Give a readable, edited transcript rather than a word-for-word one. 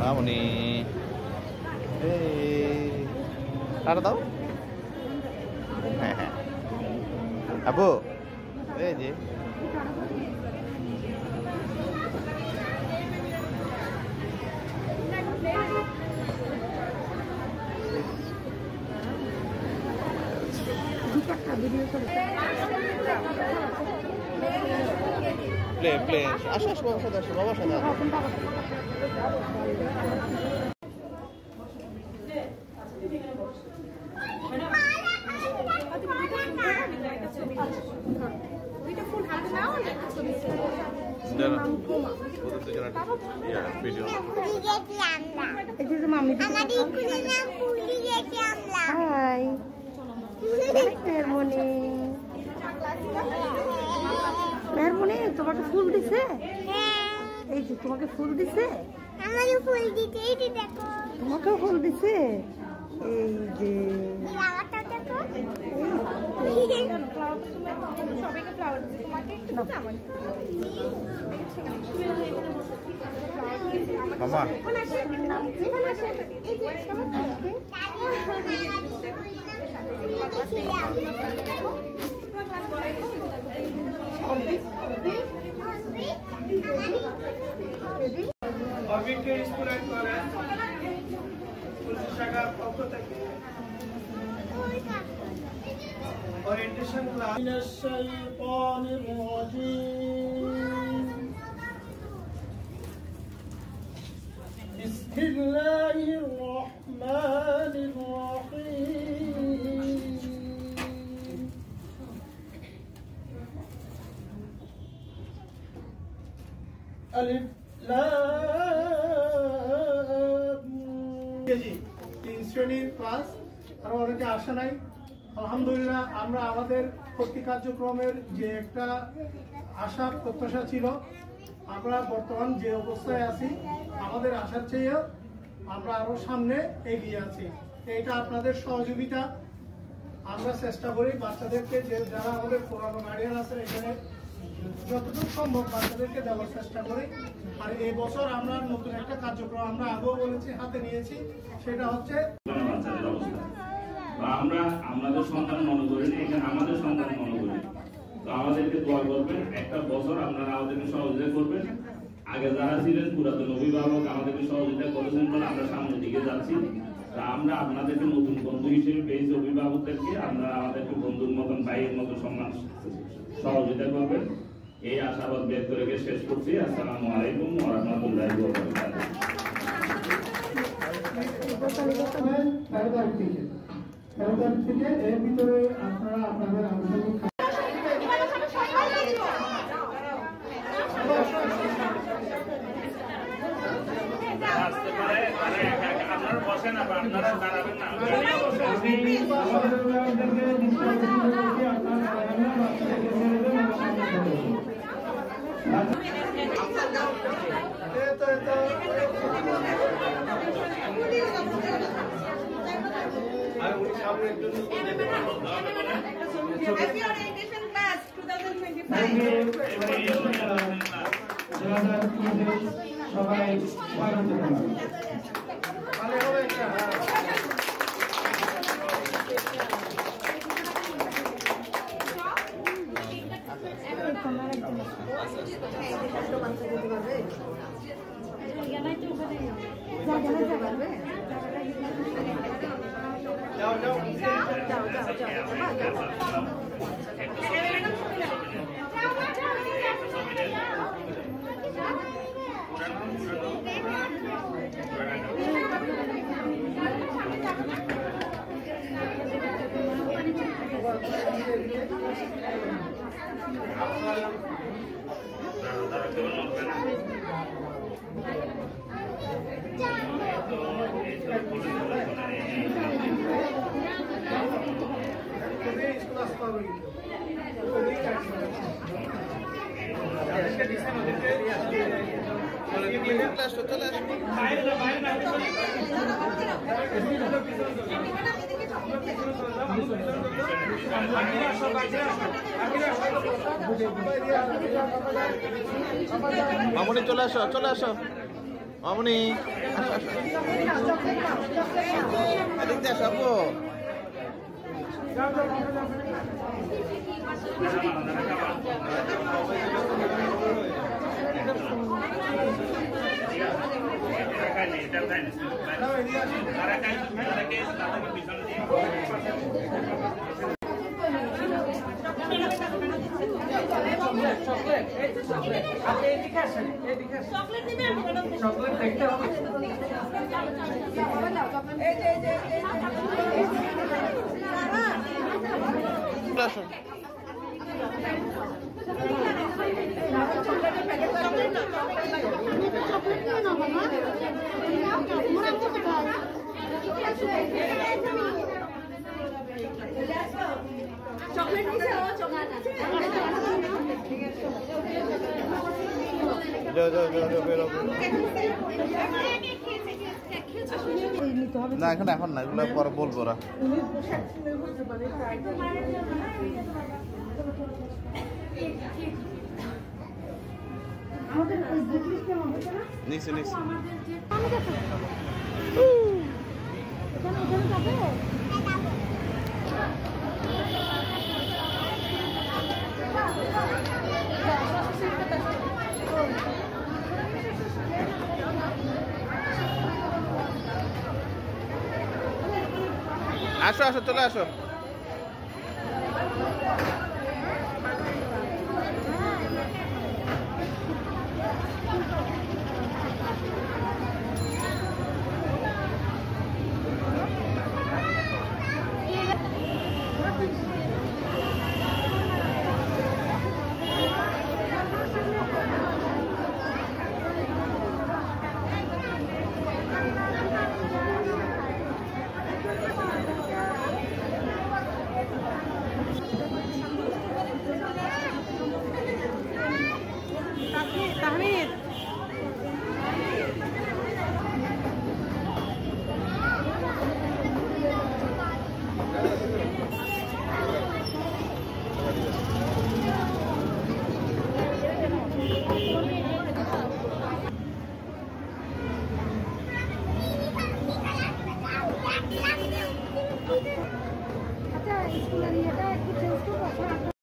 মামনি tata দাও। হ্যাঁ হ্যাঁ আবু এই যে প্লে প্লে আসো আসো বাবার সাথে আসো বাবার সাথে আসো। মেহরমনি তোমাকে ফুল দিছে? এই যে তোমাকে ফুল দিছে? আমাকে ফুল দিতে, এই যে দেখো তোমাকেও ফুল দিছে। এই যে আমারটা দেখো সবাইকে ফ্লাওয়ার দিছে, তোমাকে একটু দিছে আমাকে। মামা এই যে ओरिएंटेशन क्लास बिस्मिल्लाहिर रहमानिर रहीम अलिफ लाम जी 3 শ্রেণীর ক্লাস আর অনেকে আসে নাই। আলহামদুলিল্লাহ আমরা আমাদের প্রতি কার্যক্রমের যে একটা আশা প্রত্যাশা ছিল, আমরা বর্তমান যে অবস্থায় আছি আমাদের আশার চেয়েও আমরা আরো সামনে এগিয়ে আছি। এটা আপনাদের সহযোগিতা। আমরা চেষ্টা করি বাচ্চাদেরকে, যে যারা আমাদের পুরানো গার্ডিয়ান আছেন এখানে, যতটুকু সম্ভব বাচ্চাদেরকে দেওয়ার চেষ্টা করি। আর এই বছর আমরা নতুন একটা কার্যক্রম আমরা আগেও বলেছি হাতে নিয়েছি, সেটা হচ্ছে আমরা আমাদের সন্তান মনে করি না, এখানে আমাদের সন্তান মনে করি। তো আমাদেরকে দোয়া করবেন, একটা বছর আপনারা আমাদেরকে সহযোগিতা করবেন। আগে যারা ছিলেন পুরাতন অভিভাবক আমাদেরকে সহযোগিতা করেছেন বলে আমরা সামনের দিকে যাচ্ছি। তা আমরা আপনাদেরকে নতুন বন্ধু হিসেবে পেয়েছি, অভিভাবকদেরকে আপনারা আমাদেরকে বন্ধুর মতন ভাইয়ের মতো সম্মান সহযোগিতা করবেন, এই আশাবাদ ব্যক্ত রেখে শেষ করছি। আসসালামু আলাইকুম ওয়া রাহমাতুল্লাহি ওয়া বারাকাতুহু। এর ভিতরে আপনারা আপনাদের আনুষ্ঠানিক আপনারা বসেন, আপনারা দাঁড়াবেন না। Happy orientation class 2025. সবাই মামনি চলে আসো, চলে আসো। মামনি আসো আসো এদিক দিয়ে আসো আপু আসো চকলেট দিছে ও চকলেট আছে না এখন এখন না এগুলো পরে বলবো ওরা নিচে নিচে আসো আসো চলে আসো